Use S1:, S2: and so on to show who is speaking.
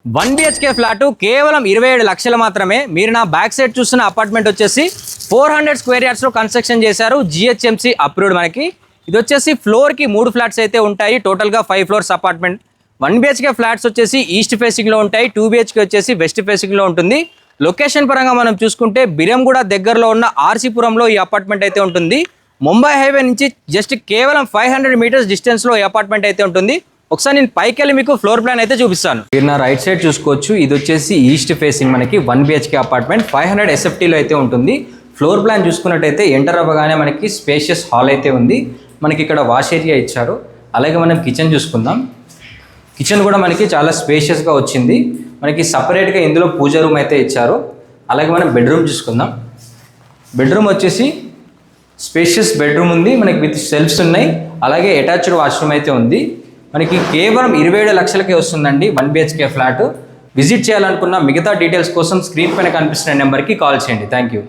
S1: 1 BHK flat కేవలం 27 లక్షలు మాత్రమే. మీరు నా బ్యాక్ సైడ్ చూస్తున్న అపార్ట్మెంట్ వచ్చేసి 400 స్క్వేర్ యార్డ్స్ లో కన్స్ట్రక్షన్ చేశారు. GHMC approved. మనకి ఇది వచ్చేసి ఫ్లోర్ కి 3 ఫ్లాట్స్ అయితే ఉంటాయి. టోటల్ గా 5 ఫ్లోర్స్ అపార్ట్మెంట్. 1 BHK ఫ్లాట్స్ వచ్చేసి ఈస్ట్ ఫేసింగ్ లో ఉంటాయి. 2 BHK వచ్చేసి వెస్ట్ ఫేసింగ్ లో ఉంటుంది. లొకేషన్ పరంగా మనం చూసుకుంటే బిరంగూడ దగ్గరలో ఉన్న ఆర్సీపురంలో ఈ అపార్ట్మెంట్ అయితే ఉంటుంది. ముంబై హైవే నుంచి జస్ట్ కేవలం 500 మీటర్స్ డిస్టెన్స్ లో ఈ అపార్ట్మెంట్ అయితే ఉంటుంది. ఒకసారి నేను పైకి వెళ్ళి మీకు ఫ్లోర్ ప్లాన్ అయితే చూపిస్తాను. మీరు నా రైట్ సైడ్ చూసుకోవచ్చు. ఇది వచ్చేసి ఈస్ట్ ఫేసింగ్ మనకి 1 BHK అపార్ట్మెంట్ 500 SFTలో అయితే ఉంటుంది. ఫ్లోర్ ప్లాన్ చూసుకున్నట్టయితే ఎంటర్ అవ్వగానే మనకి స్పేషియస్ హాల్ అయితే ఉంది. మనకి ఇక్కడ వాష్ ఏరియా ఇచ్చారు. అలాగే మనం కిచెన్ చూసుకుందాం. కిచెన్ కూడా మనకి చాలా స్పేషియస్గా వచ్చింది. మనకి సపరేట్గా ఇందులో పూజ రూమ్ అయితే ఇచ్చారు. అలాగే మనం బెడ్రూమ్ చూసుకుందాం. బెడ్రూమ్ వచ్చేసి స్పేషియస్ బెడ్రూమ్ ఉంది. మనకి విత్ సెల్ఫ్స్ ఉన్నాయి. అలాగే అటాచ్డ్ వాష్రూమ్ అయితే ఉంది. మనకి కేవలం 27 లక్షలకే వస్తుందండి 1 BHK ఫ్లాట్. విజిట్ చేయాలనుకున్న మిగతా డీటెయిల్స్ కోసం స్క్రీన్ పైన కనిపిస్తున్న నెంబర్కి కాల్ చేయండి. Thank you.